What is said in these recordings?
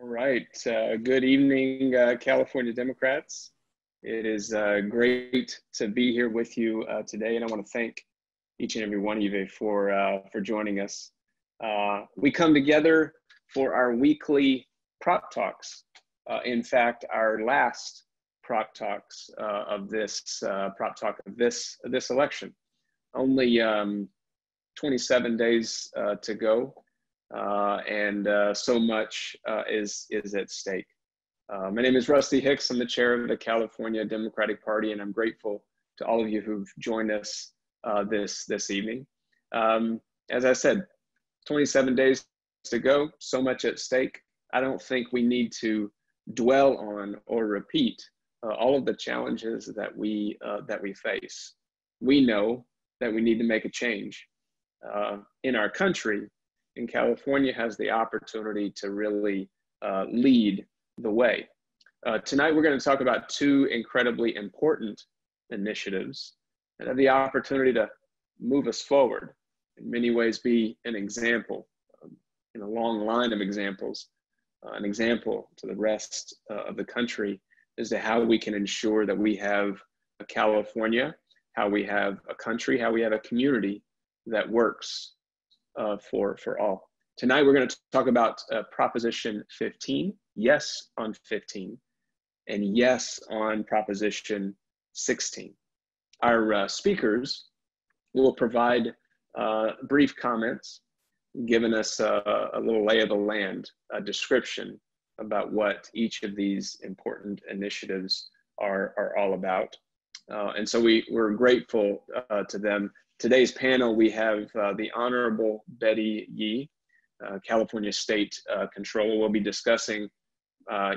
All right. Good evening, California Democrats. It is great to be here with you today, and I want to thank each and every one of you for joining us. We come together for our weekly prop talks. In fact, our last prop talks of this prop talk of this election. Only 27 days to go. And so much is at stake. My name is Rusty Hicks. I'm the chair of the California Democratic Party, and I'm grateful to all of you who've joined us this evening. As I said, 27 days to go, so much at stake. I don't think we need to dwell on or repeat all of the challenges that we face. We know that we need to make a change in our country. And California has the opportunity to really lead the way. Tonight, we're going to talk about two incredibly important initiatives that have the opportunity to move us forward, in many ways be an example, in a long line of examples, an example to the rest of the country as to how we can ensure that we have a California, how we have a country, how we have a community that works for all. Tonight, we're going to talk about Proposition 15, yes on 15, and yes on Proposition 16. Our speakers will provide brief comments, giving us a little lay of the land, a description about what each of these important initiatives are all about. And so we're grateful to them. Today's panel, we have the Honorable Betty Yee, California State Controller. We'll be discussing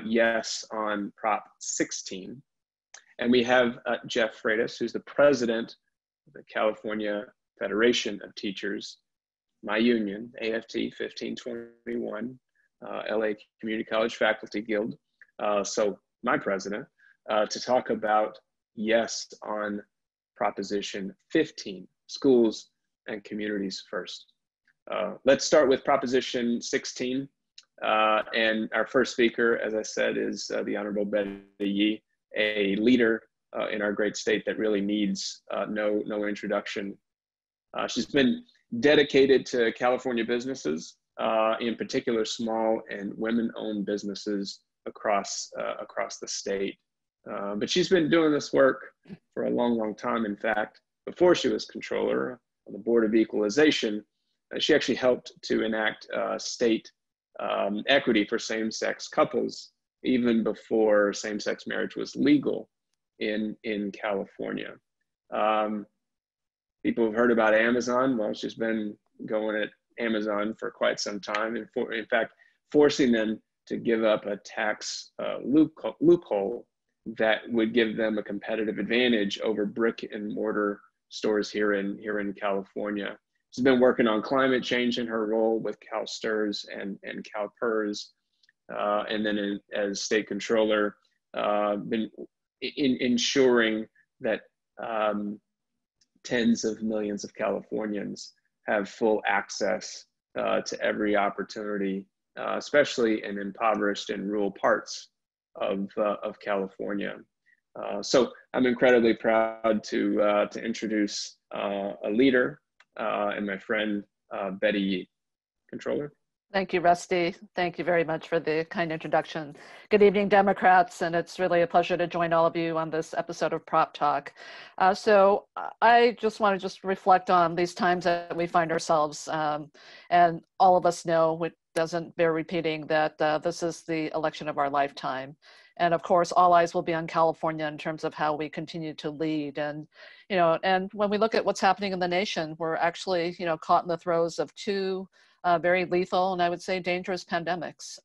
yes on Prop 16. And we have Jeff Freitas, who's the president of the California Federation of Teachers, my union, AFT 1521, LA Community College Faculty Guild. So my president, to talk about yes on Proposition 15. Schools and communities first. Let's start with Proposition 16. And our first speaker, as I said, is the Honorable Betty Yee, a leader in our great state that really needs no introduction. She's been dedicated to California businesses, in particular small and women-owned businesses across the state. But she's been doing this work for a long time. In fact, before she was controller on the Board of Equalization, she actually helped to enact state equity for same-sex couples, even before same-sex marriage was legal in California. People have heard about Amazon. Well, she's been going at Amazon for quite some time, and in fact, forcing them to give up a tax loophole that would give them a competitive advantage over brick and mortar stores here in California. She's been working on climate change in her role with CalSTRS and CalPERS, and then as state controller, been ensuring that tens of millions of Californians have full access to every opportunity, especially in impoverished and rural parts of California. So I'm incredibly proud to introduce a leader and my friend Betty Yee, Controller. Thank you, Rusty. Thank you very much for the kind introduction. Good evening, Democrats, and it's really a pleasure to join all of you on this episode of Prop Talk. So I just want to reflect on these times that we find ourselves, and all of us know, it doesn't bear repeating, that this is the election of our lifetime. And of course, all eyes will be on California in terms of how we continue to lead. And, and when we look at what's happening in the nation, we're actually, caught in the throes of two very lethal and I would say dangerous pandemics.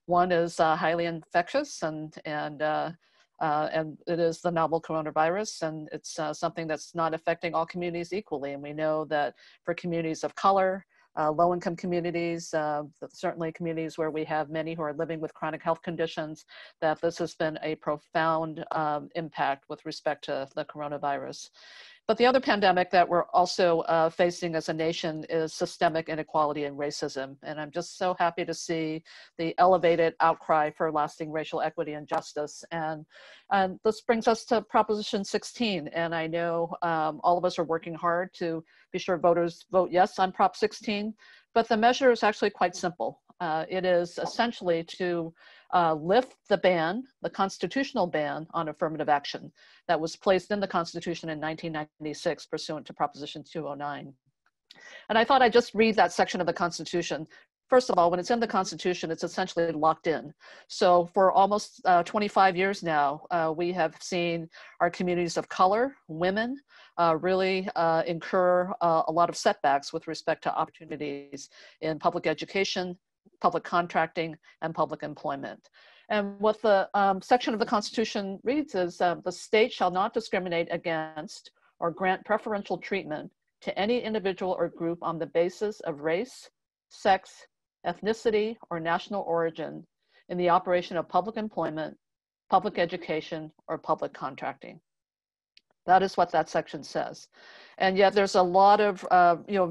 One is highly infectious, and it is the novel coronavirus, and it's something that's not affecting all communities equally. And we know that for communities of color, low-income communities, certainly communities where we have many who are living with chronic health conditions, that this has been a profound impact with respect to the coronavirus. But the other pandemic that we're also facing as a nation is systemic inequality and racism. And I'm just so happy to see the elevated outcry for lasting racial equity and justice. And this brings us to Proposition 16. And I know all of us are working hard to be sure voters vote yes on Prop 16, but the measure is actually quite simple. It is essentially to lift the ban, the constitutional ban on affirmative action that was placed in the Constitution in 1996 pursuant to Proposition 209. And I thought I'd just read that section of the Constitution. First of all, when it's in the Constitution, it's essentially locked in. So for almost 25 years now, we have seen our communities of color, women, really incur a lot of setbacks with respect to opportunities in public education, public contracting, and public employment. And what the section of the Constitution reads is, the state shall not discriminate against or grant preferential treatment to any individual or group on the basis of race, sex, ethnicity, or national origin in the operation of public employment, public education, or public contracting. That is what that section says. And yet there's a lot of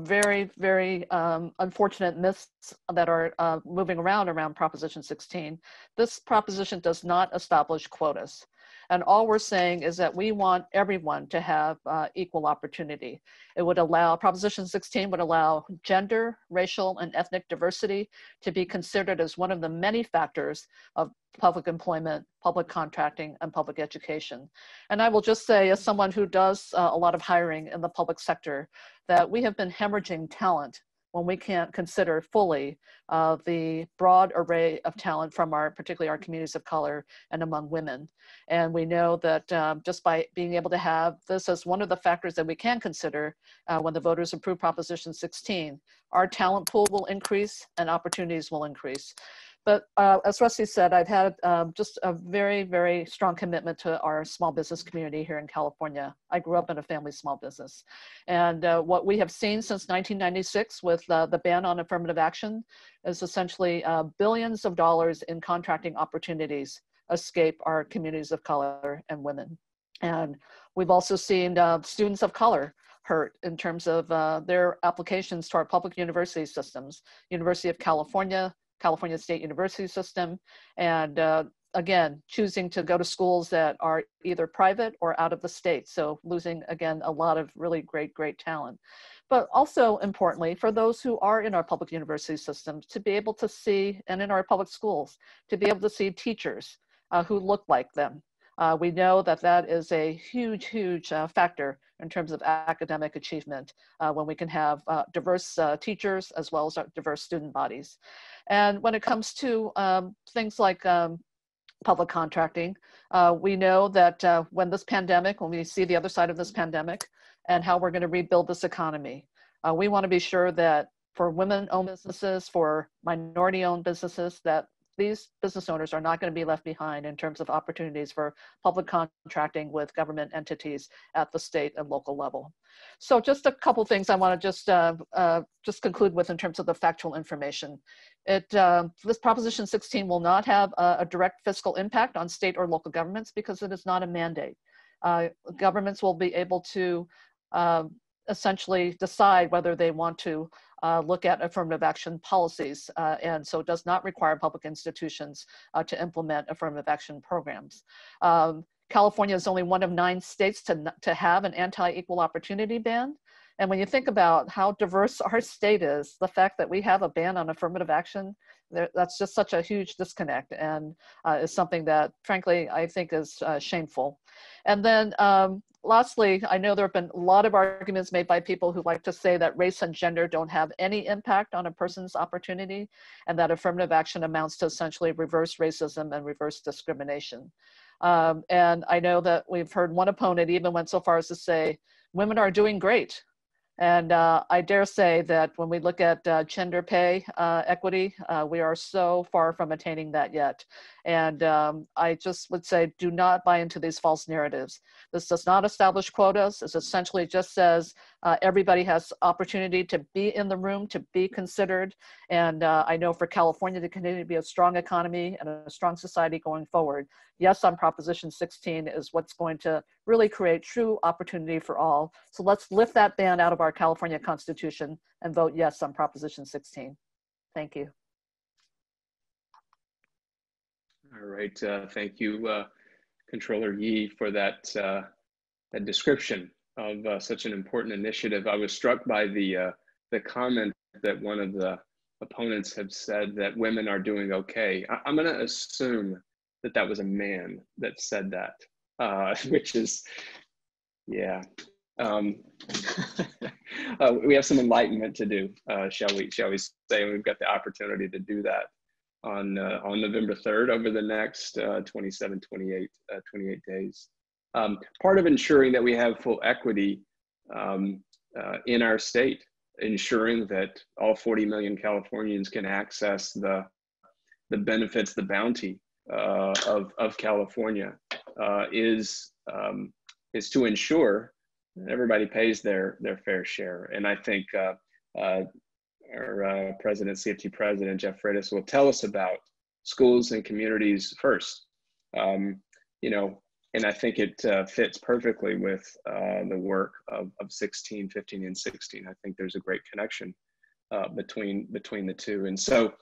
very, very unfortunate myths that are moving around Proposition 16. This proposition does not establish quotas. And all we're saying is that we want everyone to have equal opportunity. It would allow, Proposition 16 would allow gender, racial, and ethnic diversity to be considered as one of the many factors of public employment, public contracting, and public education. And I will just say, as someone who does a lot of hiring in the public sector, that we have been hemorrhaging talent when we can't consider fully the broad array of talent from particularly our communities of color and among women. And we know that just by being able to have this as one of the factors that we can consider when the voters approve Proposition 16, our talent pool will increase and opportunities will increase. But as Rusty said, I've had just a very, very strong commitment to our small business community here in California. I grew up in a family small business. And what we have seen since 1996 with the ban on affirmative action is essentially billions of dollars in contracting opportunities escape our communities of color and women. And we've also seen students of color hurt in terms of their applications to our public university systems, University of California, California State University system, and again, choosing to go to schools that are either private or out of the state. So losing, again, a lot of really great talent. But also importantly, for those who are in our public university systems, to be able to see, and in our public schools, to be able to see teachers who look like them. We know that that is a huge factor in terms of academic achievement when we can have diverse teachers as well as diverse student bodies. And when it comes to things like public contracting, we know that when we see the other side of this pandemic and how we're going to rebuild this economy, we want to be sure that for women-owned businesses, for minority-owned businesses, that these business owners are not going to be left behind in terms of opportunities for public contracting with government entities at the state and local level. So just a couple things I want to just conclude with in terms of the factual information. This Proposition 16 will not have a direct fiscal impact on state or local governments because it is not a mandate. Governments will be able to essentially decide whether they want to look at affirmative action policies, and so it does not require public institutions to implement affirmative action programs. California is only one of 9 states to have an anti-equal opportunity ban. And when you think about how diverse our state is, the fact that we have a ban on affirmative action, that's just such a huge disconnect and is something that, frankly, I think is shameful. And then lastly, I know there have been a lot of arguments made by people who like to say that race and gender don't have any impact on a person's opportunity and that affirmative action amounts to essentially reverse racism and reverse discrimination. And I know that we've heard one opponent even went so far as to say, women are doing great. And I dare say that when we look at gender pay equity, we are so far from attaining that yet. And I just would say, do not buy into these false narratives. This does not establish quotas. This essentially just says Everybody has opportunity to be in the room, to be considered. And I know for California to continue to be a strong economy and a strong society going forward, yes on Proposition 16 is what's going to really create true opportunity for all. So let's lift that ban out of our California Constitution and vote yes on Proposition 16. Thank you. All right, thank you, Controller Yee, for that, that description of such an important initiative. I was struck by the comment that one of the opponents have said that women are doing okay. I'm going to assume that that was a man that said that, which is, yeah. We have some enlightenment to do, shall we say, and we've got the opportunity to do that on November 3rd over the next 28 days. Part of ensuring that we have full equity in our state, ensuring that all 40 million Californians can access the benefits, the bounty of California, is to ensure that everybody pays their fair share. And I think our CFT President, Jeff Freitas, will tell us about schools and communities first. You know, and I think it fits perfectly with the work of 16, 15, and 16. I think there's a great connection between the two. And so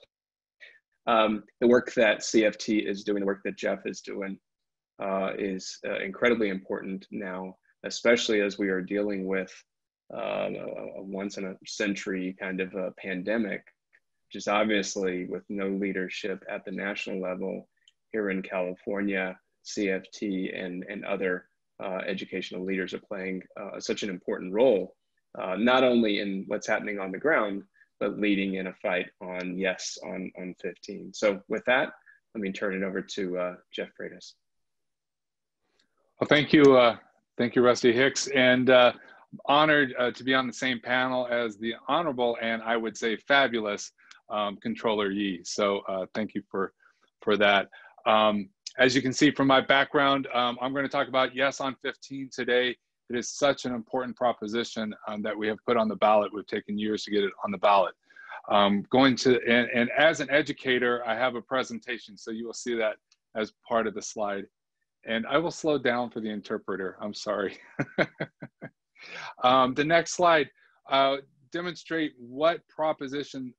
the work that CFT is doing, the work that Jeff is doing, is incredibly important now, especially as we are dealing with a once in a century kind of a pandemic, just obviously with no leadership at the national level here in California. CFT and other educational leaders are playing such an important role, not only in what's happening on the ground, but leading in a fight on yes on 15. So with that, let me turn it over to Jeff Freitas. Well, thank you, Rusty Hicks, and honored to be on the same panel as the honorable and I would say fabulous Controller Yee. So thank you for that. As you can see from my background, I'm going to talk about yes on 15 today. It is such an important proposition that we have put on the ballot. We've taken years to get it on the ballot. And as an educator, I have a presentation, so you will see that as part of the slide. And I will slow down for the interpreter. I'm sorry. The next slide demonstrate what Proposition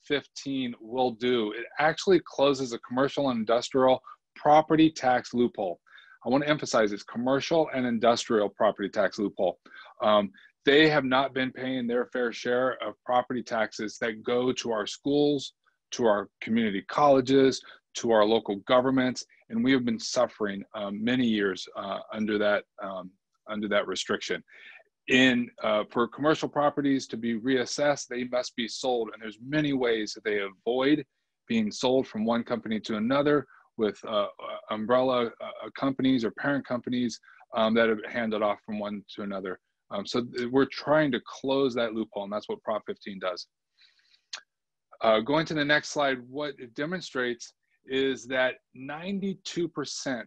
15 will do. It actually closes a commercial and industrial property tax loophole. I want to emphasize this: commercial and industrial property tax loophole. They have not been paying their fair share of property taxes that go to our schools, to our community colleges, to our local governments, and we have been suffering many years under that restriction. For commercial properties to be reassessed, they must be sold, and there's many ways that they avoid being sold from one company to another, with umbrella companies or parent companies that have handed off from one to another. So we're trying to close that loophole, and that's what Prop 15 does. Going to the next slide, what it demonstrates is that 92%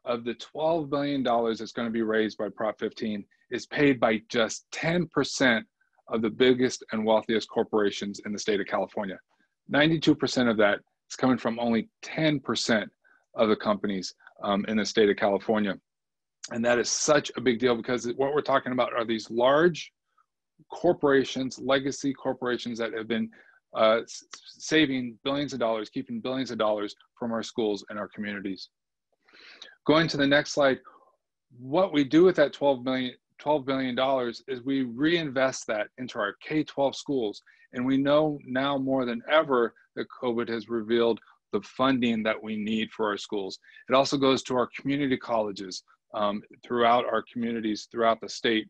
of the $12 billion that's going to be raised by Prop 15 is paid by just 10% of the biggest and wealthiest corporations in the state of California. 92% of that is coming from only 10% of the companies in the state of California. And that is such a big deal, because what we're talking about are these large corporations, legacy corporations that have been saving billions of dollars, keeping billions of dollars from our schools and our communities. Going to the next slide, what we do with that $12 billion is we reinvest that into our K-12 schools. And we know now more than ever that COVID has revealed the funding that we need for our schools. It also goes to our community colleges throughout our communities, throughout the state.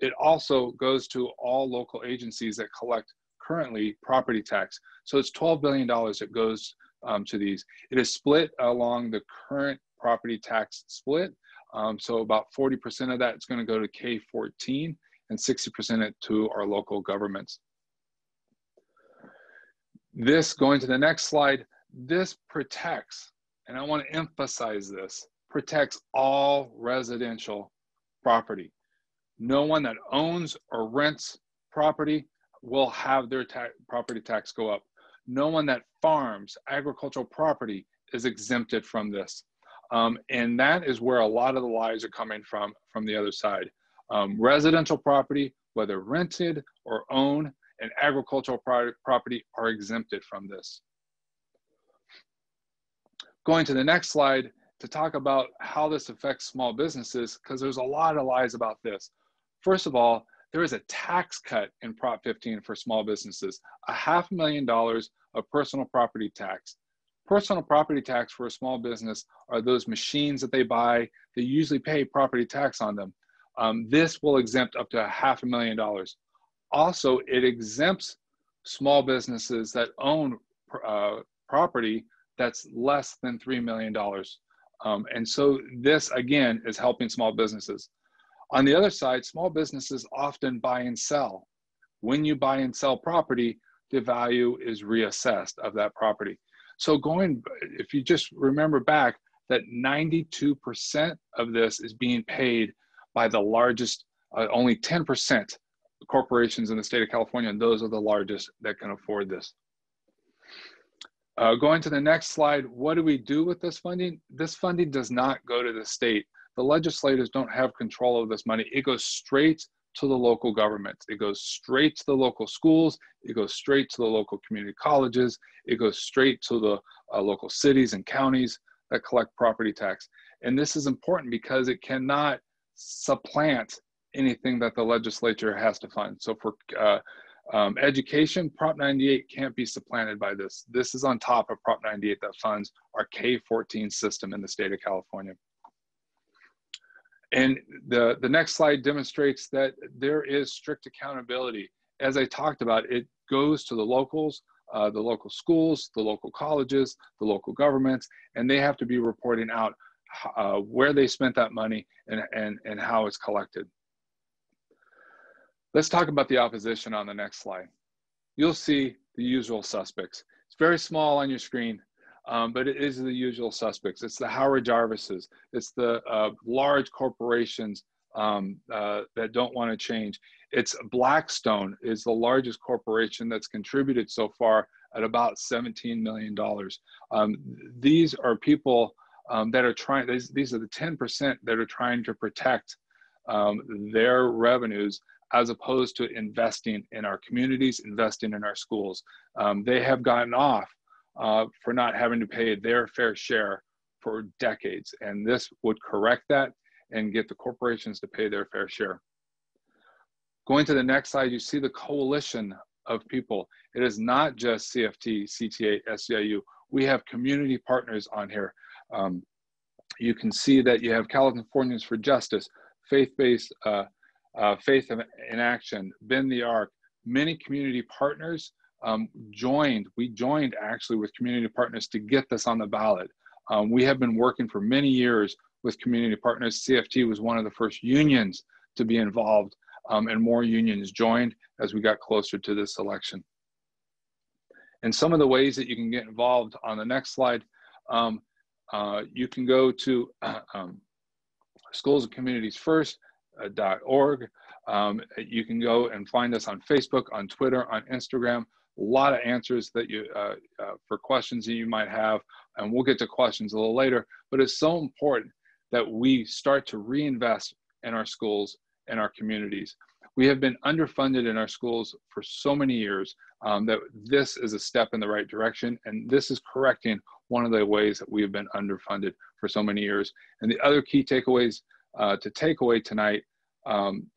It also goes to all local agencies that collect currently property tax. So it's $12 billion that goes to these. It is split along the current property tax split. So about 40% of that is going to go to K-14 and 60% to our local governments. This, going to the next slide, this protects, and I want to emphasize this, protects all residential property. No one that owns or rents property will have their property tax go up. No one that farms agricultural property is exempted from this. And that is where a lot of the lies are coming from the other side. Residential property, whether rented or owned, and agricultural property are exempted from this. Going to the next slide to talk about how this affects small businesses, because there's a lot of lies about this. First of all, there is a tax cut in Prop 15 for small businesses, $500,000 of personal property tax. Personal property tax for a small business are those machines that they buy. They usually pay property tax on them. This will exempt up to $500,000. Also, it exempts small businesses that own property that's less than $3 million. And so this, again, is helping small businesses. On the other side, small businesses often buy and sell. When you buy and sell property, the value is reassessed of that property. So if you just remember back that 92% of this is being paid by the largest, only 10% corporations in the state of California, and those are the largest that can afford this. Going to the next slide, what do we do with this funding? This funding does not go to the state. The legislators don't have control of this money. It goes straight to the local governments. It goes straight to the local schools. It goes straight to the local community colleges. It goes straight to the local cities and counties that collect property tax. And this is important because it cannot supplant anything that the legislature has to fund. So for education, Prop 98 can't be supplanted by this. This is on top of Prop 98 that funds our K-14 system in the state of California. And the next slide demonstrates that there is strict accountability. As I talked about, it goes to the locals, the local schools, the local colleges, the local governments, and they have to be reporting out where they spent that money and how it's collected. Let's talk about the opposition on the next slide. You'll see the usual suspects. It's very small on your screen, but it is the usual suspects. It's the Howard Jarvises. It's the large corporations that don't want to change. It's Blackstone is the largest corporation that's contributed so far at about $17 million. These are people that are trying, these are the 10% that are trying to protect their revenues as opposed to investing in our communities, investing in our schools. They have gotten off for not having to pay their fair share for decades. And this would correct that and get the corporations to pay their fair share. Going to the next slide, you see the coalition of people. It is not just CFT, CTA, SEIU. We have community partners on here. You can see that you have Californians for Justice, Faith-Based, Faith in Action, Bend the Arc. Many community partners we joined actually with community partners to get this on the ballot. We have been working for many years with community partners. CFT was one of the first unions to be involved, and more unions joined as we got closer to this election. And some of the ways that you can get involved on the next slide, you can go to Schools and Communities First.org. You can go and find us on Facebook, on Twitter, on Instagram. A lot of answers that you for questions that you might have, and we'll get to questions a little later. But it's so important that we start to reinvest in our schools and our communities. We have been underfunded in our schools for so many years that this is a step in the right direction, and this is correcting one of the ways that we have been underfunded for so many years. And the other key takeaways to take away tonight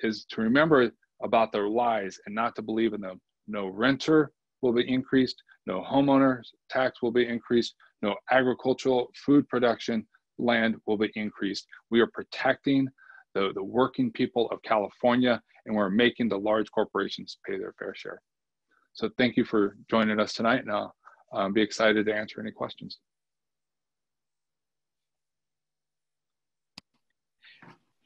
is to remember about their lies and not to believe in them. No renter will be increased, no homeowner tax will be increased, no agricultural food production land will be increased. We are protecting the working people of California, and we're making the large corporations pay their fair share. So thank you for joining us tonight, and I'll be excited to answer any questions.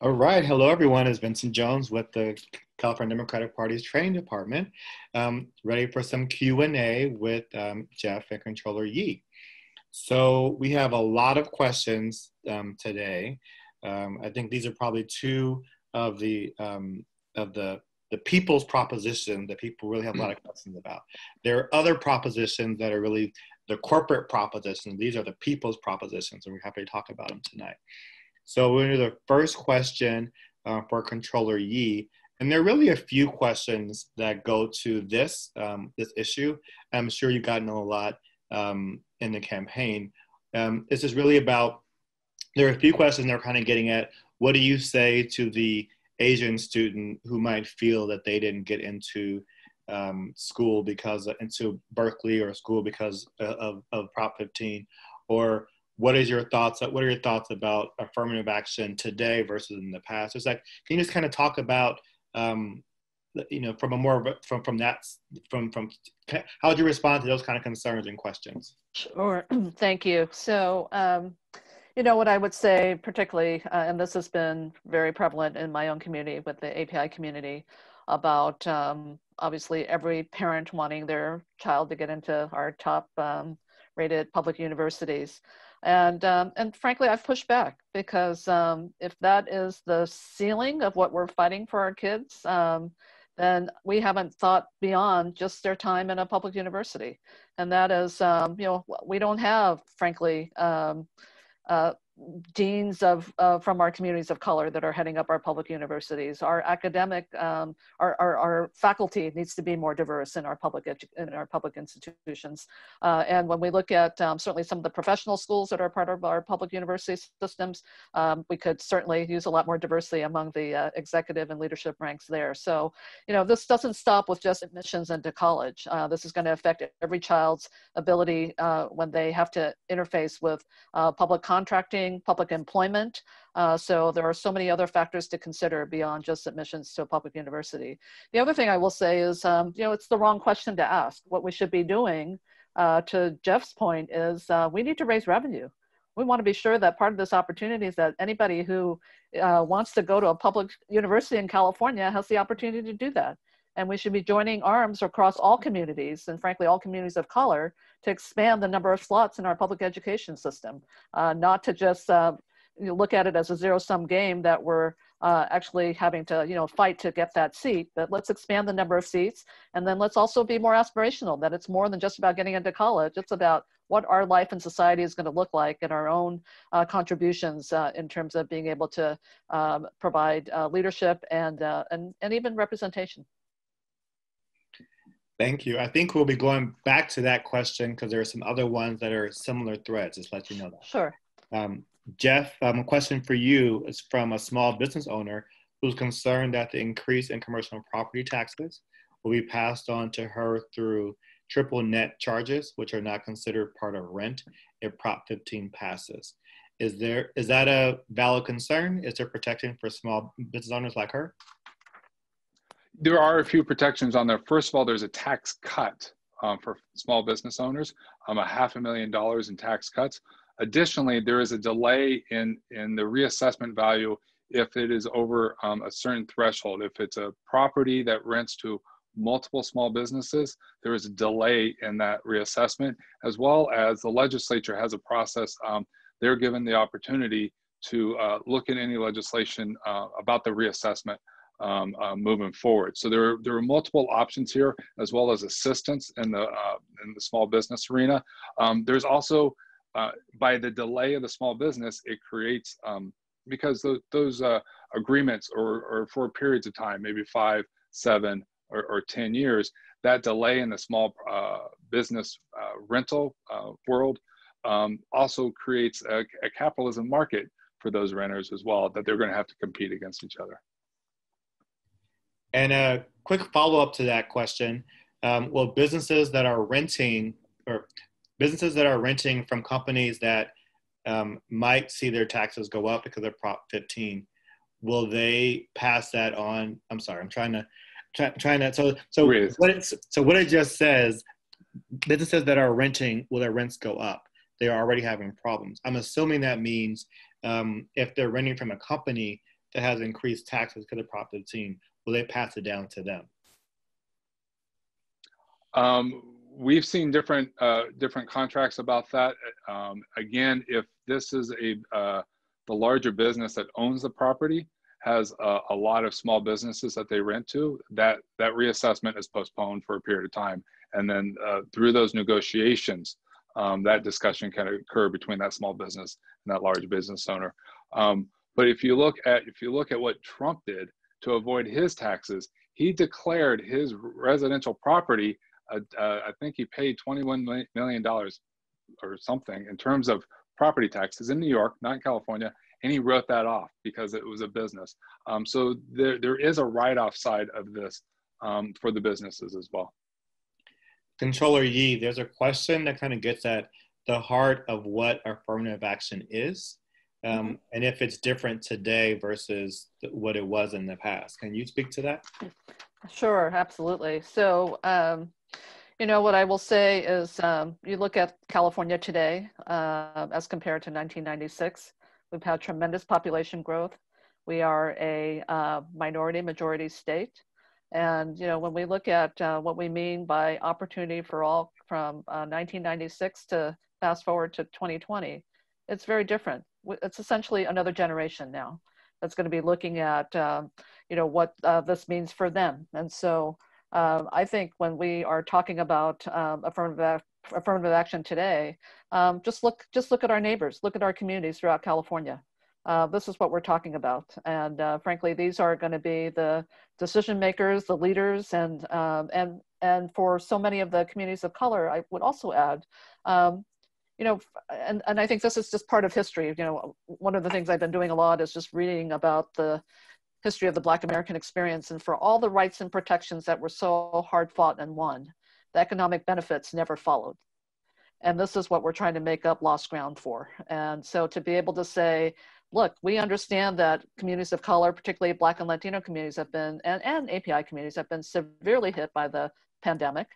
All right, hello everyone, it's Vincent Jones with the California Democratic Party's training department, ready for some Q&A with Jeff and Controller Yee. So we have a lot of questions today. I think these are probably two of the People's Proposition that people really have a lot of questions about. There are other propositions that are really the corporate propositions. These are the People's Propositions, and we're happy to talk about them tonight. So we're into the first question for Controller Yee, and there are really a few questions that go to this issue. I'm sure you've gotten a lot in the campaign. This is really about, there are a few questions that are kind of getting at, what do you say to the Asian student who might feel that they didn't get into school into Berkeley or school because of Prop 15? Or what are your thoughts about affirmative action today versus in the past? It's like, can you just kind of talk about, you know, how would you respond to those kind of concerns and questions? Sure, thank you. So, you know, what I would say particularly, and this has been very prevalent in my own community with the API community, about obviously every parent wanting their child to get into our top rated public universities. And frankly, I've pushed back because if that is the ceiling of what we're fighting for our kids, then we haven't thought beyond just their time in a public university. And that is, you know, we don't have, frankly, deans from our communities of color that are heading up our public universities. Our academic, our faculty needs to be more diverse in our public institutions. And when we look at certainly some of the professional schools that are part of our public university systems, we could certainly use a lot more diversity among the executive and leadership ranks there. So, you know, this doesn't stop with just admissions into college. This is going to affect every child's ability when they have to interface with public contracting, public employment. So there are so many other factors to consider beyond just admissions to a public university. The other thing I will say is, you know, it's the wrong question to ask. What we should be doing, to Jeff's point, is we need to raise revenue. We want to be sure that part of this opportunity is that anybody who wants to go to a public university in California has the opportunity to do that. And we should be joining arms across all communities, and frankly, all communities of color, to expand the number of slots in our public education system, not to just look at it as a zero-sum game that we're actually having to, you know, fight to get that seat, but let's expand the number of seats. And then let's also be more aspirational, that it's more than just about getting into college. It's about what our life in society is going to look like and our own contributions in terms of being able to provide leadership and even representation. Thank you. I think we'll be going back to that question because there are some other ones that are similar threads, just let you know that. Sure. Jeff, a question for you is from a small business owner who's concerned that the increase in commercial property taxes will be passed on to her through triple net charges, which are not considered part of rent if Prop 15 passes. Is that a valid concern? Is there protection for small business owners like her? There are a few protections on there. First of all, there's a tax cut for small business owners, $500,000 in tax cuts. Additionally, there is a delay in the reassessment value if it is over a certain threshold. If it's a property that rents to multiple small businesses, there is a delay in that reassessment, as well as the legislature has a process. They're given the opportunity to look at any legislation about the reassessment moving forward. So there are multiple options here, as well as assistance in the small business arena. There's also, by the delay of the small business, it creates, because those agreements are for periods of time, maybe 5, 7, or 10 years, that delay in the small business rental world also creates a capitalism market for those renters as well, that they're going to have to compete against each other. And a quick follow-up to that question, will businesses that are renting from companies that might see their taxes go up because of Prop 15, will they pass that on? I'm sorry, I'm trying to, so what it just says, businesses that are renting, will their rents go up? They are already having problems. I'm assuming that means if they're renting from a company that has increased taxes because of Prop 15, will they pass it down to them? We've seen different contracts about that. Again, if this is the larger business that owns the property, has a lot of small businesses that they rent to, that reassessment is postponed for a period of time. And then through those negotiations, that discussion can occur between that small business and that large business owner. But if you look at what Trump did to avoid his taxes, he declared his residential property, I think he paid $21 million or something in terms of property taxes in New York, not in California, and he wrote that off because it was a business. So there is a write-off side of this for the businesses as well. Controller Yee, there's a question that kind of gets at the heart of what affirmative action is, and if it's different today versus what it was in the past. Can you speak to that? Sure, absolutely. So, you know, what I will say is you look at California today as compared to 1996, we've had tremendous population growth. We are a minority-majority state. And, you know, when we look at what we mean by opportunity for all from 1996 to fast forward to 2020, it's very different. It's essentially another generation now that's going to be looking at, you know, what this means for them. And so I think when we are talking about affirmative action today, just look at our neighbors, look at our communities throughout California. This is what we're talking about. And frankly, these are going to be the decision makers, the leaders, and for so many of the communities of color, I would also add, you know, and I think this is just part of history. You know, one of the things I've been doing a lot is just reading about the history of the Black American experience, and for all the rights and protections that were so hard fought and won, the economic benefits never followed. And this is what we're trying to make up lost ground for. And so to be able to say, look, we understand that communities of color, particularly Black and Latino communities have been, and API communities have been severely hit by the pandemic.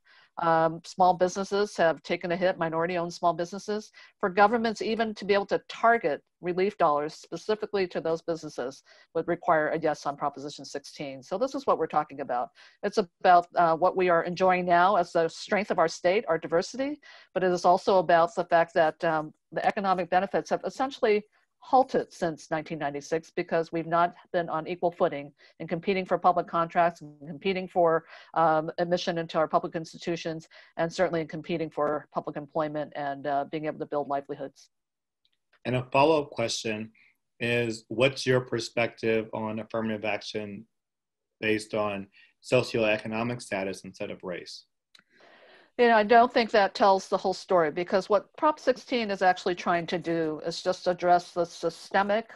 Small businesses have taken a hit, minority-owned small businesses. For governments even to be able to target relief dollars specifically to those businesses would require a yes on Proposition 16. So this is what we're talking about. It's about what we are enjoying now as the strength of our state, our diversity, but it is also about the fact that the economic benefits have essentially halted since 1996 because we've not been on equal footing in competing for public contracts, and competing for admission into our public institutions, and certainly in competing for public employment and being able to build livelihoods. And a follow-up question is, what's your perspective on affirmative action based on socioeconomic status instead of race? You know, I don't think that tells the whole story, because what Prop 16 is actually trying to do is just address the systemic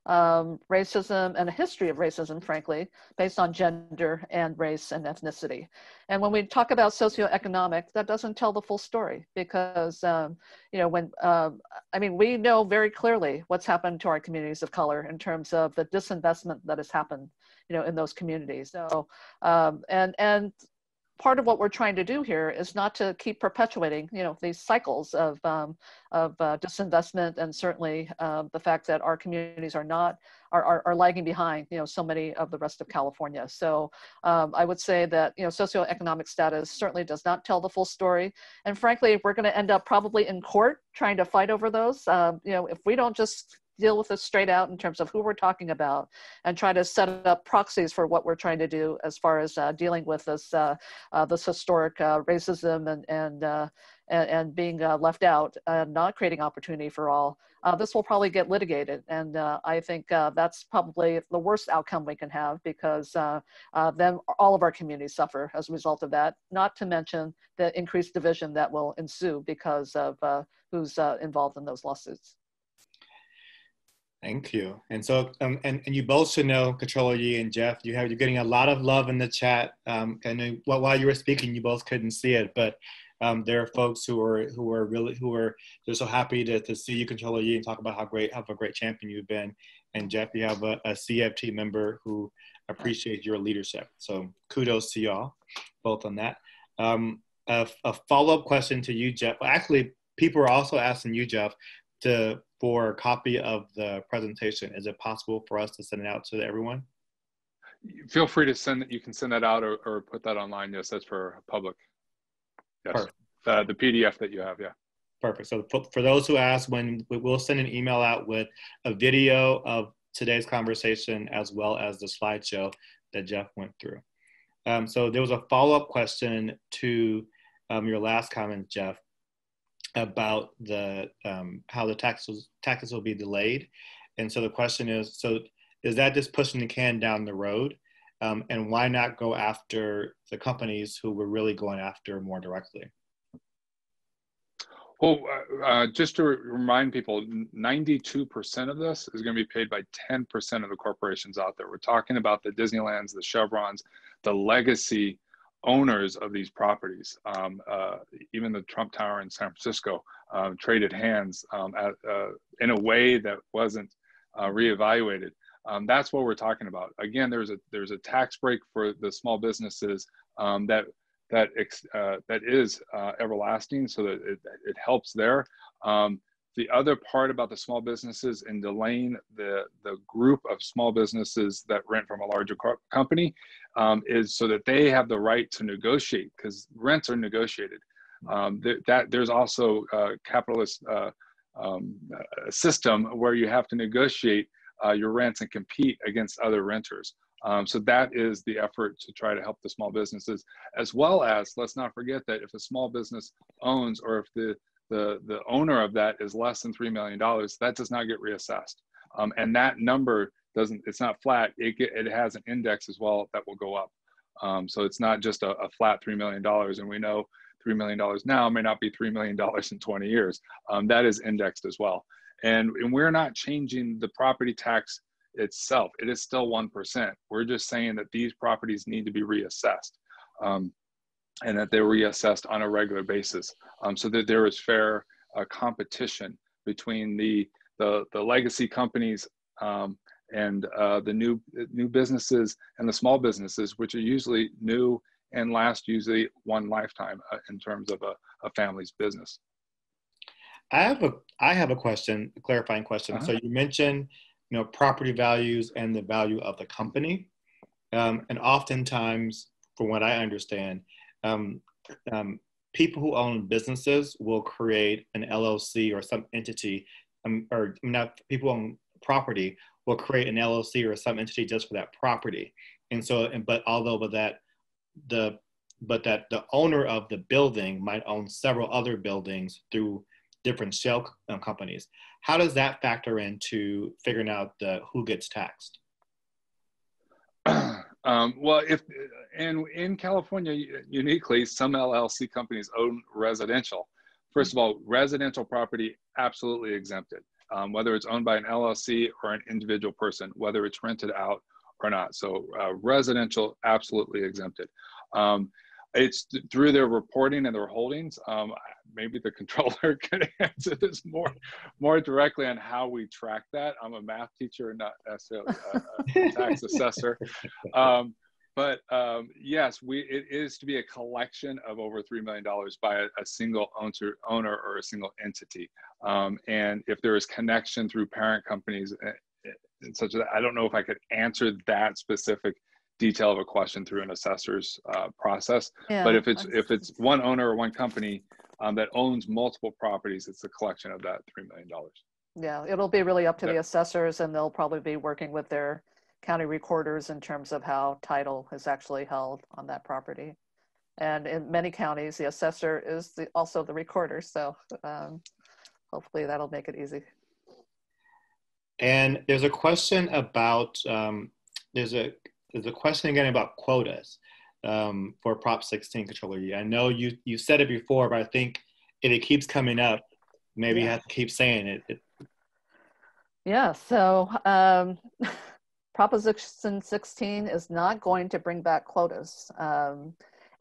racism and a history of racism, frankly, based on gender and race and ethnicity. And when we talk about socioeconomic, that doesn't tell the full story, because, you know, when, I mean, we know very clearly what's happened to our communities of color in terms of the disinvestment that has happened, you know, in those communities. So, and part of what we're trying to do here is not to keep perpetuating, you know, these cycles of disinvestment, and certainly the fact that our communities are lagging behind, you know, so many of the rest of California. So I would say that, you know, socioeconomic status certainly does not tell the full story. And frankly, we're going to end up probably in court trying to fight over those. You know, if we don't just deal with this straight out in terms of who we're talking about and try to set up proxies for what we're trying to do as far as dealing with this this historic racism and being left out and not creating opportunity for all, this will probably get litigated. And I think that's probably the worst outcome we can have, because then all of our communities suffer as a result of that, not to mention the increased division that will ensue because of who's involved in those lawsuits. Thank you. And so, and you both should know, Controller Yee and Jeff, you're getting a lot of love in the chat. And while you were speaking, you both couldn't see it, but there are folks who are they're so happy to see you, Controller Yee, and talk about how a great champion you've been. And Jeff, you have a CFT member who appreciates your leadership. So kudos to y'all, both on that. A follow-up question to you, Jeff. Well, actually, people are also asking you, Jeff, for a copy of the presentation. Is it possible for us to send it out to everyone? Feel free to send it. You can send that out or put that online. Yes, that's for public. Yes, the PDF that you have. Yeah. Perfect. So for those who ask, when we'll send an email out with a video of today's conversation as well as the slideshow that Jeff went through. So there was a follow-up question to your last comment, Jeff, about the how the taxes will be delayed. And so the question is, so is that just pushing the can down the road? And why not go after the companies who we're really going after more directly? Well, just to remind people, 92% of this is going to be paid by 10% of the corporations out there. We're talking about the Disneylands, the Chevrons, the legacy owners of these properties. Even the Trump Tower in San Francisco traded hands in a way that wasn't reevaluated. That's what we're talking about. Again, there's a tax break for the small businesses that is everlasting, so that it helps there. The other part about the small businesses and delaying the group of small businesses that rent from a larger company is so that they have the right to negotiate, because rents are negotiated. There's also a capitalist system where you have to negotiate your rents and compete against other renters. So that is the effort to try to help the small businesses, as well as, let's not forget that if a small business owns, or if the owner of that is less than $3 million, that does not get reassessed. And that number it's not flat, it has an index as well that will go up. So it's not just a flat $3 million, and we know $3 million now may not be $3 million in 20 years. That is indexed as well. And we're not changing the property tax itself. It is still 1%. We're just saying that these properties need to be reassessed, and that they're reassessed on a regular basis, so that there is fair competition between the legacy companies and the new businesses and the small businesses, which are usually new and last usually one lifetime in terms of a family's business. I have a question, a clarifying question. So you mentioned, property values and the value of the company, and oftentimes, from what I understand, people who own businesses will create an LLC or some entity, or not people who own property will create an LLC or some entity just for that property. And so, but that the owner of the building might own several other buildings through different shell companies. How does that factor into figuring out who gets taxed? Well, in California, uniquely, some LLC companies own residential. First of all, residential property absolutely exempted, whether it's owned by an LLC or an individual person, whether it's rented out or not. So residential absolutely exempted. It's through their reporting and their holdings. Maybe the controller could answer this more directly on how we track that. I'm a math teacher, not necessarily a tax assessor. But yes, it is to be a collection of over $3 million by a single owner or a single entity. And if there is connection through parent companies and such that, I don't know if I could answer that specific detail of a question through an assessor's process. Yeah, but if it's one owner or one company that owns multiple properties, it's a collection of that $3 million. Yeah, it'll be really up to the assessors, and they'll probably be working with their county recorders in terms of how title is actually held on that property. And in many counties, the assessor is also the recorder. So hopefully that'll make it easy. And there's a question about, there's a question again about quotas for Prop 16, Controller Yee. I know you said it before, but I think if it keeps coming up, maybe you have to keep saying it. Yeah, so Proposition 16 is not going to bring back quotas.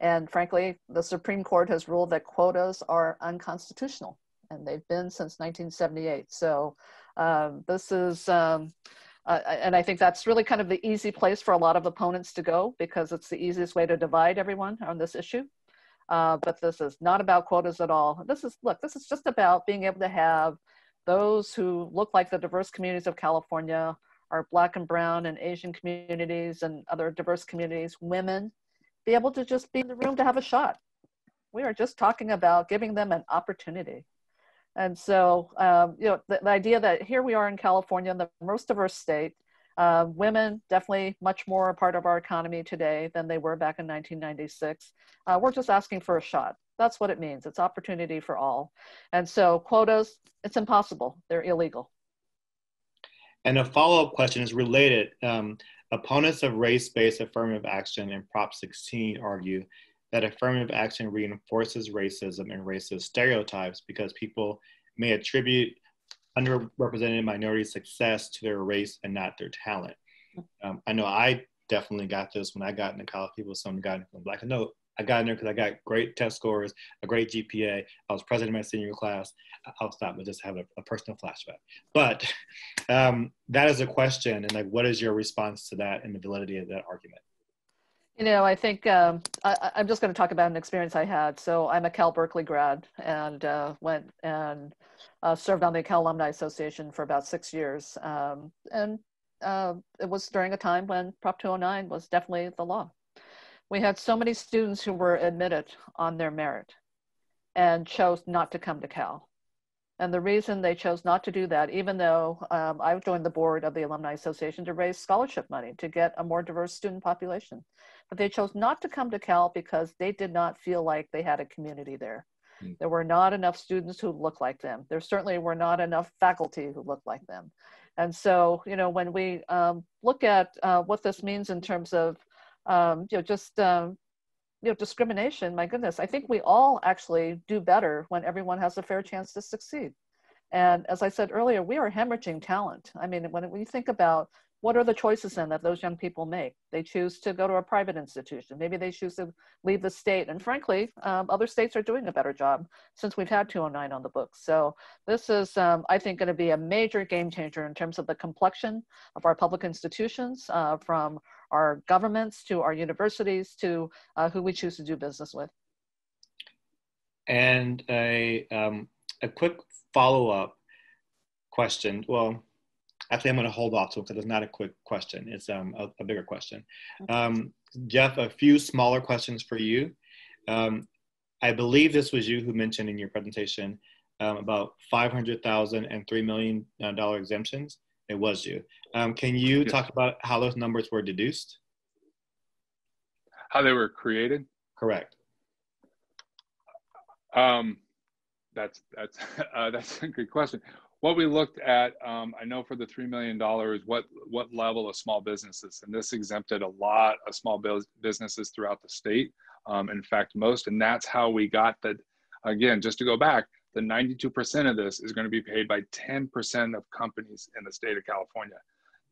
And frankly, the Supreme Court has ruled that quotas are unconstitutional, and they've been since 1978. So this is, and I think that's really kind of the easy place for a lot of opponents to go, because it's the easiest way to divide everyone on this issue. But this is not about quotas at all. This is just about being able to have those who look like the diverse communities of California, our Black and Brown and Asian communities and other diverse communities, women, be able to just be in the room to have a shot. We are just talking about giving them an opportunity. And so, the idea that here we are in California, the most diverse state, Women definitely much more a part of our economy today than they were back in 1996. We're just asking for a shot. That's what it means. It's opportunity for all. And so quotas, it's impossible. They're illegal. And a follow-up question is related. Opponents of race-based affirmative action in Prop 16 argue that affirmative action reinforces racism and racist stereotypes because people may attribute underrepresented minority success to their race and not their talent. I know I definitely got this when I got into college. People, some got into Black. No, I got in there because I got great test scores, a great GPA. I was president of my senior class. I'll stop and just have a personal flashback. But that is a question, and like, what is your response to that and the validity of that argument? You know, I think I'm just going to talk about an experience I had. So I'm a Cal Berkeley grad and went and served on the Cal Alumni Association for about 6 years. And it was during a time when Prop 209 was definitely the law. We had so many students who were admitted on their merit and chose not to come to Cal. And the reason they chose not to do that, even though I joined the board of the Alumni Association to raise scholarship money to get a more diverse student population, but they chose not to come to Cal because they did not feel like they had a community there. There were not enough students who looked like them. There certainly were not enough faculty who looked like them. And so, you know, when we look at what this means in terms of, discrimination, my goodness, I think we all actually do better when everyone has a fair chance to succeed. And as I said earlier, we are hemorrhaging talent. I mean, when we think about what are the choices then that those young people make, they choose to go to a private institution. Maybe they choose to leave the state. And frankly, other states are doing a better job since we've had 209 on the books. So this is, I think, going to be a major game changer in terms of the complexion of our public institutions, from our governments to our universities to who we choose to do business with. And a quick follow-up question. Well, actually, I'm going to hold off to it because it's not a quick question. It's a bigger question. Jeff, a few smaller questions for you. I believe this was you who mentioned in your presentation about 500,000 and $3 million exemptions. It was you. Can you talk about how those numbers were deduced? How they were created? Correct. That's a good question. What we looked at, I know for the $3 million, what level of small businesses, and this exempted a lot of small businesses throughout the state. In fact, most, and that's how we got that. Again, just to go back, the 92% of this is going to be paid by 10% of companies in the state of California.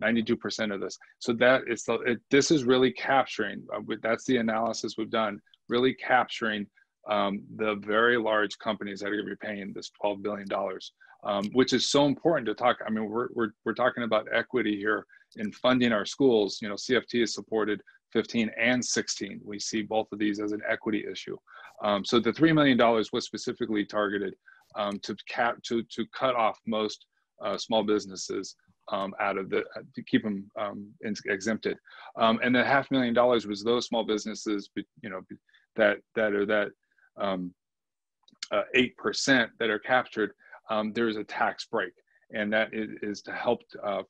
92% of this. So that is this is really capturing. That's the analysis we've done. Really capturing the very large companies that are going to be paying this $12 billion, which is so important to talk. I mean, we're talking about equity here in funding our schools. You know, CFT has supported 15 and 16. We see both of these as an equity issue. So the $3 million was specifically targeted to cut off most small businesses out of the, to keep them exempted. And the $500,000 was those small businesses, you know, that are 8% that are captured. There's a tax break, and that is to help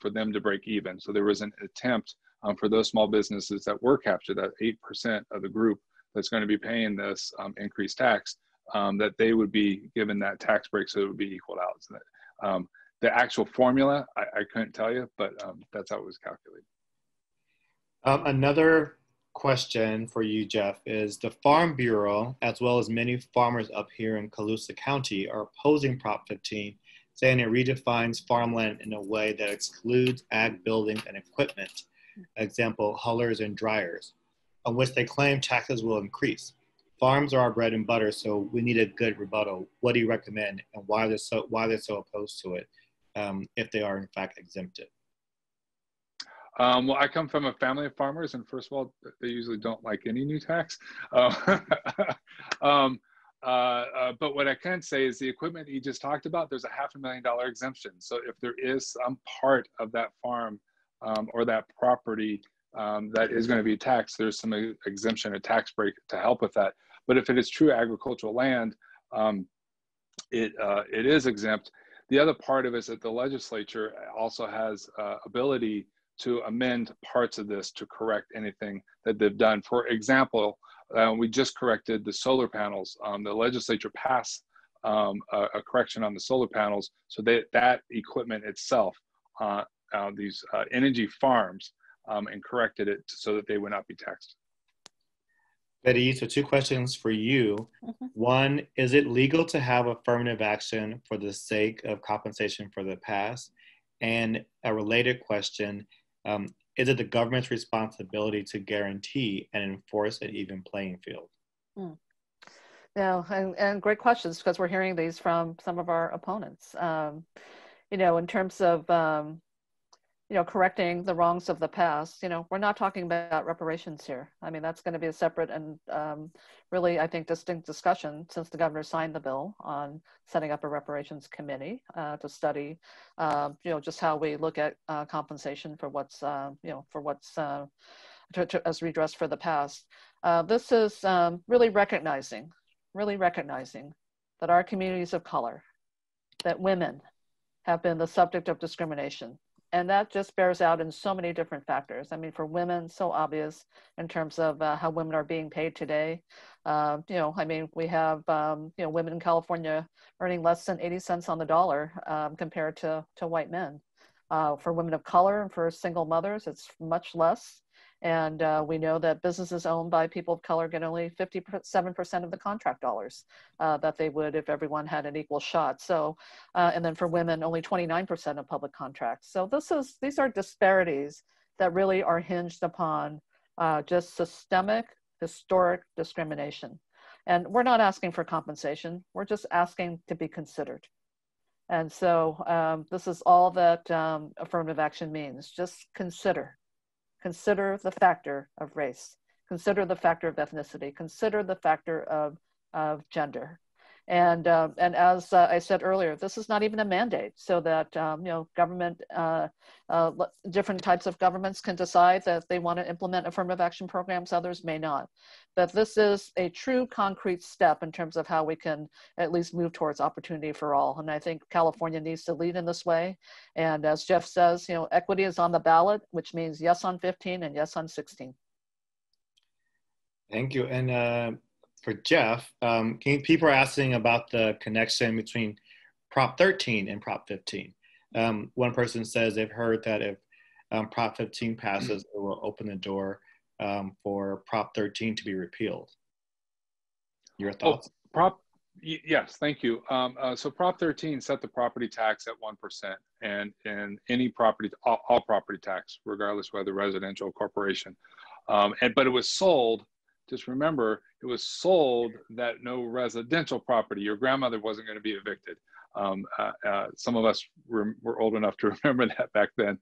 for them to break even. So there was an attempt for those small businesses that were captured, that 8% of the group that's going to be paying this increased tax, that they would be given that tax break, so it would be equaled out. So that, the actual formula, I couldn't tell you, but that's how it was calculated. Another question for you, Jeff, is the Farm Bureau, as well as many farmers up here in Colusa County, are opposing Prop 15, saying it redefines farmland in a way that excludes ag buildings and equipment, example, hullers and dryers, on which they claim taxes will increase. Farms are our bread and butter, so we need a good rebuttal. What do you recommend, and why they're so opposed to it, if they are in fact exempted? Well, I come from a family of farmers, and first of all, they usually don't like any new tax. But what I can say is the equipment you just talked about, there's a $500,000 exemption. So if there is some part of that farm or that property that is going to be taxed, there's some exemption, a tax break to help with that. But if it is true agricultural land, it is exempt. The other part of it is that the legislature also has ability to amend parts of this to correct anything that they've done. For example, we just corrected the solar panels. The legislature passed a correction on the solar panels, so that equipment itself, these energy farms, and corrected it so that they would not be taxed. Betty, so 2 questions for you. One, is it legal to have affirmative action for the sake of compensation for the past? And a related question, is it the government's responsibility to guarantee and enforce an even playing field? Yeah, and great questions, because we're hearing these from some of our opponents. In terms of correcting the wrongs of the past, we're not talking about reparations here. I mean, that's going to be a separate and really, I think, distinct discussion, since the governor signed the bill on setting up a reparations committee to study, just how we look at compensation for what's, as redress for the past. This is really recognizing that our communities of color, that women have been the subject of discrimination. And that just bears out in so many different factors. I mean, for women, so obvious in terms of how women are being paid today. We have, women in California earning less than 80 cents on the dollar compared to white men. For women of color and for single mothers, it's much less. And we know that businesses owned by people of color get only 57% of the contract dollars that they would if everyone had an equal shot. So, and then for women, only 29% of public contracts. So these are disparities that really are hinged upon just systemic, historic discrimination. And we're not asking for compensation. We're just asking to be considered. And so this is all that affirmative action means. Just consider. Consider the factor of race, consider the factor of ethnicity, consider the factor of gender. And as I said earlier, this is not even a mandate, so that government, different types of governments can decide that they want to implement affirmative action programs, others may not. But this is a true concrete step in terms of how we can at least move towards opportunity for all. And I think California needs to lead in this way. And as Jeff says, equity is on the ballot, which means yes on 15 and yes on 16. Thank you. And for Jeff, people are asking about the connection between Prop 13 and Prop 15. One person says they've heard that if Prop 15 passes, it will open the door for Prop 13 to be repealed. Your thoughts? Yes, thank you. So Prop 13 set the property tax at 1%, and any property, all property tax, regardless whether residential or corporation. But it was sold. Just remember, it was sold that no residential property, your grandmother wasn't going to be evicted. Some of us were old enough to remember that back then.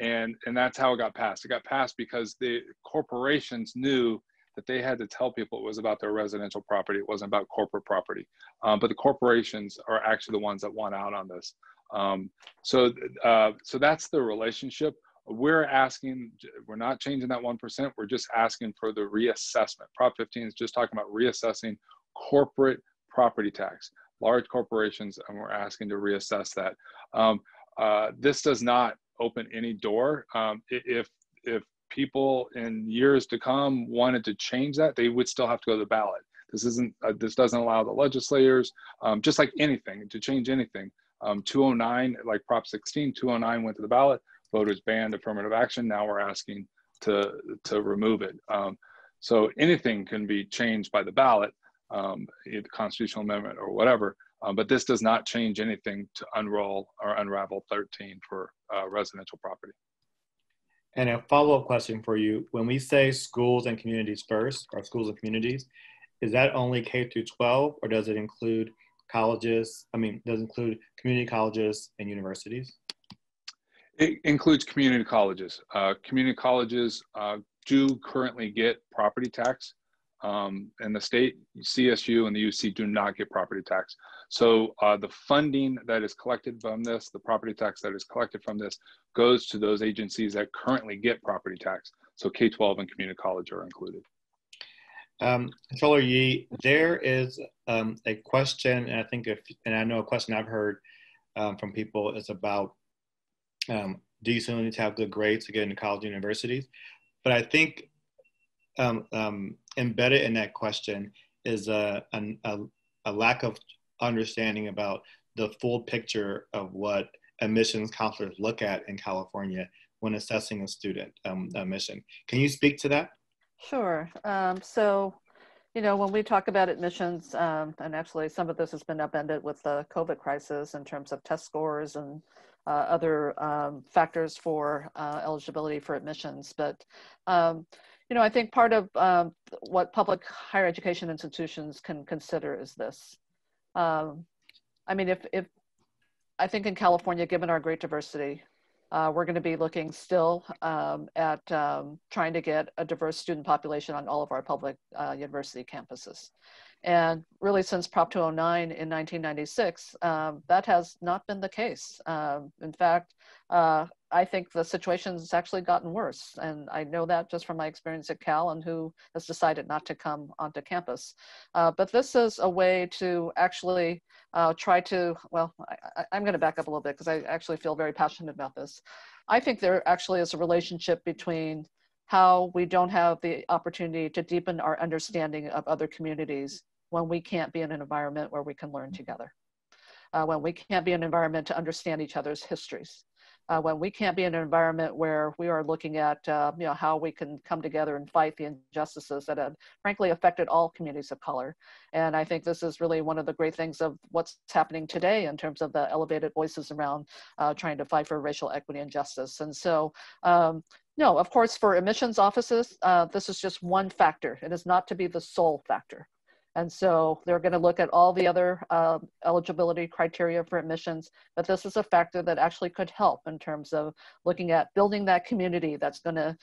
And that's how it got passed. It got passed because the corporations knew that they had to tell people it was about their residential property. It wasn't about corporate property. But the corporations are actually the ones that won out on this. So that's the relationship. We're not changing that 1%. We're just asking for the reassessment. Prop 15 is just talking about reassessing corporate property tax, large corporations, and we're asking to reassess that. This does not open any door. If people in years to come wanted to change that, they would still have to go to the ballot. This doesn't allow the legislators, just like anything, to change anything. 209, like Prop 16, 209 went to the ballot. Voters banned affirmative action. Now we're asking to remove it. So anything can be changed by the ballot, either constitutional amendment or whatever. But this does not change anything to unroll or unravel 13 for residential property. And a follow-up question for you. When we say schools and communities first, or schools and communities, is that only K through 12, or does it include colleges? Does it include community colleges and universities? It includes community colleges. Community colleges do currently get property tax. And the state, CSU and the UC do not get property tax. So the funding that is collected from this, the property tax that is collected from this, goes to those agencies that currently get property tax. So K-12 and community college are included. Controller Yee, there is a question, and I know a question I've heard from people is about do you still need to have good grades to get into college and universities? But I think embedded in that question is a lack of understanding about the full picture of what admissions counselors look at in California when assessing a student admission. Can you speak to that? Sure. So, you know, when we talk about admissions, and actually some of this has been upended with the COVID crisis in terms of test scores and other factors for eligibility for admissions. But, you know, I think part of what public higher education institutions can consider is this. I mean, if I think in California, given our great diversity, we're going to be looking still at trying to get a diverse student population on all of our public university campuses. And really since Prop 209 in 1996, that has not been the case. In fact, I think the situation has actually gotten worse. And I know that just from my experience at Cal and who has decided not to come onto campus. But this is a way to actually try to, well, I'm going to back up a little bit because I actually feel very passionate about this. I think there actually is a relationship between how we don't have the opportunity to deepen our understanding of other communities when we can't be in an environment where we can learn together, when we can't be in an environment to understand each other's histories, when we can't be in an environment where we are looking at you know, how we can come together and fight the injustices that have frankly affected all communities of color. And I think this is really one of the great things of what's happening today in terms of the elevated voices around trying to fight for racial equity and justice. And so, no, of course, for admissions offices, this is just one factor. It is not to be the sole factor. And so they're going to look at all the other eligibility criteria for admissions, but this is a factor that actually could help in terms of looking at building that community that's going to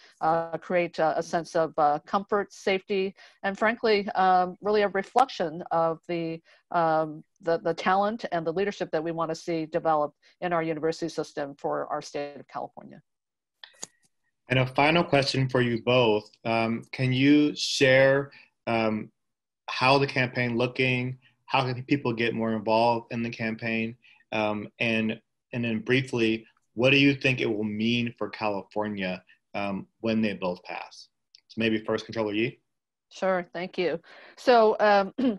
create a sense of comfort, safety, and frankly, really a reflection of the talent and the leadership that we want to see develop in our university system for our state of California. And a final question for you both. Can you share how the campaign looking, how can people get more involved in the campaign, and then briefly, what do you think it will mean for California when they both pass? So maybe first, Controller Yee. Sure, thank you. So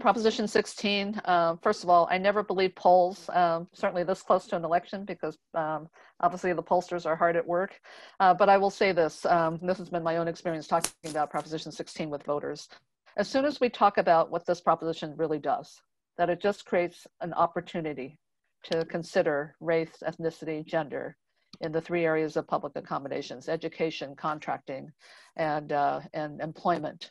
Proposition 16, first of all, I never believe polls, certainly this close to an election, because obviously the pollsters are hard at work. But I will say this, this has been my own experience talking about Proposition 16 with voters. As soon as we talk about what this proposition really does, that it just creates an opportunity to consider race, ethnicity, gender in the three areas of public accommodations: education, contracting, and employment.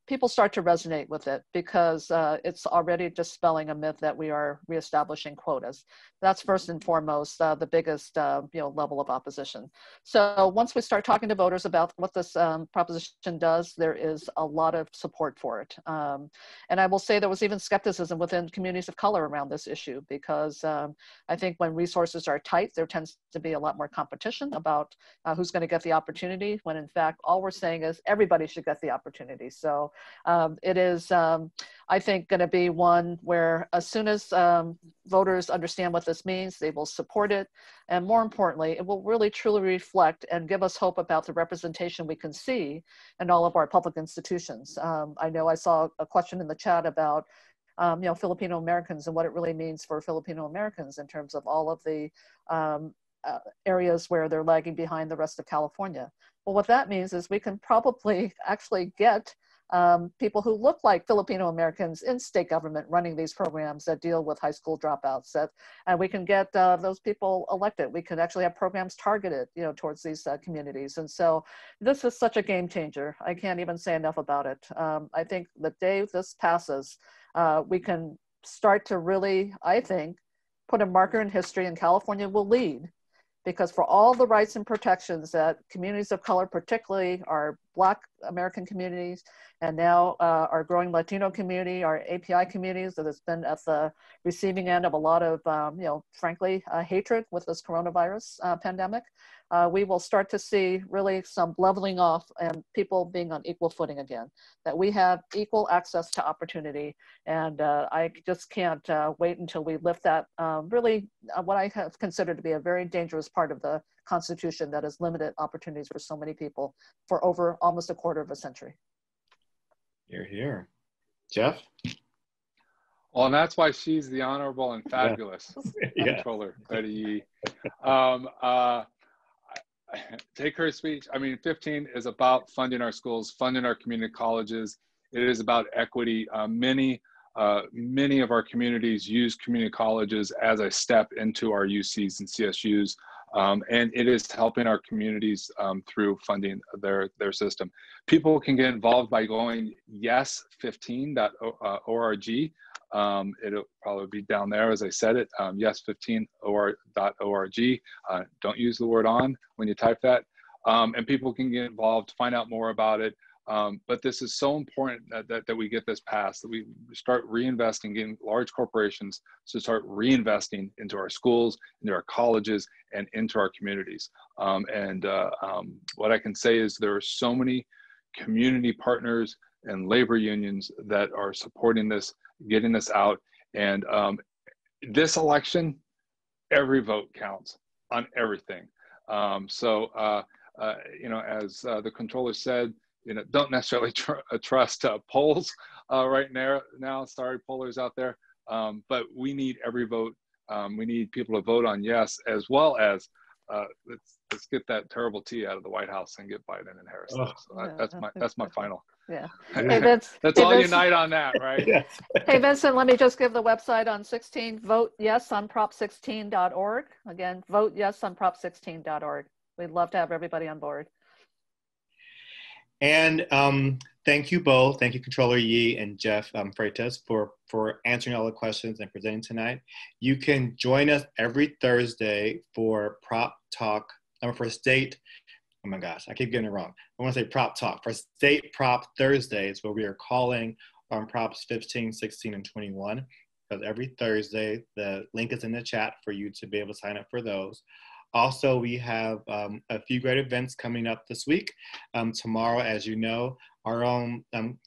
People start to resonate with it because it's already dispelling a myth that we are reestablishing quotas. That's first and foremost the biggest level of opposition. So once we start talking to voters about what this proposition does, there is a lot of support for it. And I will say there was even skepticism within communities of color around this issue because I think when resources are tight, there tends to be a lot more competition about who's going to get the opportunity, when in fact all we're saying is everybody should get the opportunity. So it is, I think, going to be one where as soon as voters understand what this means, they will support it. And more importantly, it will really truly reflect and give us hope about the representation we can see in all of our public institutions. I know I saw a question in the chat about Filipino Americans and what it really means for Filipino Americans in terms of all of the areas where they're lagging behind the rest of California. Well, what that means is we can probably actually get people who look like Filipino Americans in state government running these programs that deal with high school dropouts, and we can get those people elected. We can actually have programs targeted, towards these communities. And so this is such a game changer. I can't even say enough about it. I think the day this passes, we can start to really, I think, put a marker in history, and California will lead. Because for all the rights and protections that communities of color, particularly our Black American communities, and now our growing Latino community, our API communities that has been at the receiving end of a lot of, frankly, hatred with this coronavirus pandemic, we will start to see really some leveling off and people being on equal footing again, that we have equal access to opportunity. And I just can't wait until we lift that really what I have considered to be a very dangerous part of the constitution that has limited opportunities for so many people for over almost a quarter of a century. You're here. Jeff? Well, and that's why she's the honorable and fabulous Controller Betty Yee. Take her speech. I mean, 15 is about funding our schools, funding our community colleges. It is about equity. Many of our communities use community colleges as a step into our UCs and CSUs, and it is helping our communities through funding their system. People can get involved by going yes15.org. It'll probably be down there as I said it, yes15.org. Don't use the word on when you type that. And people can get involved, find out more about it. But this is so important that we get this passed, that we start reinvesting, getting large corporations to start reinvesting into our schools, into our colleges, and into our communities. What I can say is there are so many community partners and labor unions that are supporting this, getting this out. And this election, every vote counts on everything. You know, as the controller said, you know, don't necessarily trust polls right now. Sorry, pollers out there. But we need every vote. We need people to vote on yes, as well as let's get that terrible T out of the White House and get Biden and Harris. Oh. So that's my final. Yeah. Hey, Vince, let's all unite on that, right? Yes. Hey, Vincent, let me just give the website on 16, vote yes on prop16.org. Again, vote yes on prop16.org. We'd love to have everybody on board. And thank you both. Thank you, Controller Yee and Jeff Freitas for answering all the questions and presenting tonight. You can join us every Thursday for Prop Talk, for State, oh my gosh, I keep getting it wrong. I want to say Prop Talk, for State Prop Thursdays, where we are calling on Props 15, 16, and 21. Because every Thursday, the link is in the chat for you to be able to sign up for those. Also, we have a few great events coming up this week. Tomorrow, as you know, our own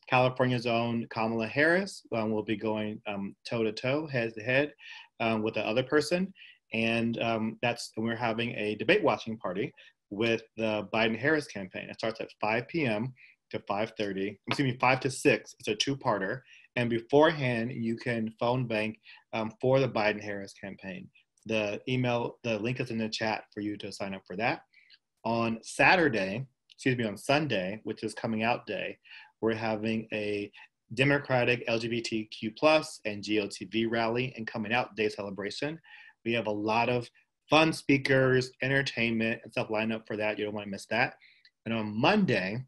California's own Kamala Harris will be going toe-to-toe, head-to-head with the other person. And we're having a debate watching party with the Biden-Harris campaign. It starts at 5 p.m. to 5:30, excuse me, 5 to 6. It's a two-parter. And beforehand, you can phone bank for the Biden-Harris campaign. The link is in the chat for you to sign up for that. On Sunday, which is coming out day, we're having a Democratic LGBTQ+ and GLTV rally and coming out day celebration. We have a lot of fun speakers, entertainment, and stuff lined up for that. You don't want to miss that. And on Monday,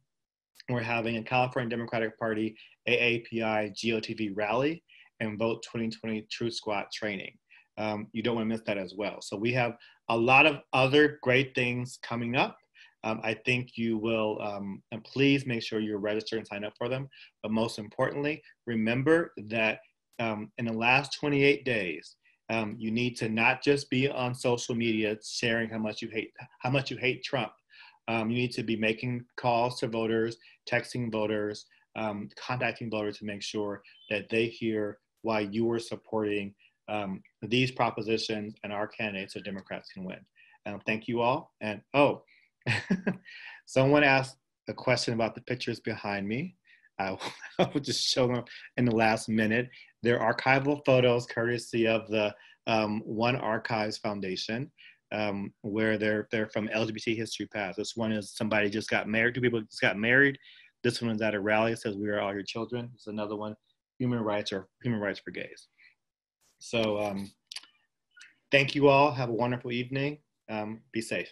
we're having a California Democratic Party AAPI GOTV rally and Vote 2020 Truth Squad training. You don't want to miss that as well. So we have a lot of other great things coming up. I think you will, and please make sure you're registered and sign up for them. But most importantly, remember that in the last 28 days, you need to not just be on social media sharing how much you hate Trump. You need to be making calls to voters, texting voters, contacting voters to make sure that they hear why you are supporting these propositions and our candidates so Democrats can win. Thank you all. And someone asked a question about the pictures behind me. I will just show them in the last minute. They're archival photos courtesy of the One Archives Foundation, where they're from LGBT History Past. This one is somebody just got married. Two people just got married. This one is at a rally. It says, "We are all your children." It's another one, Human Rights for Gays. So thank you all. Have a wonderful evening. Be safe.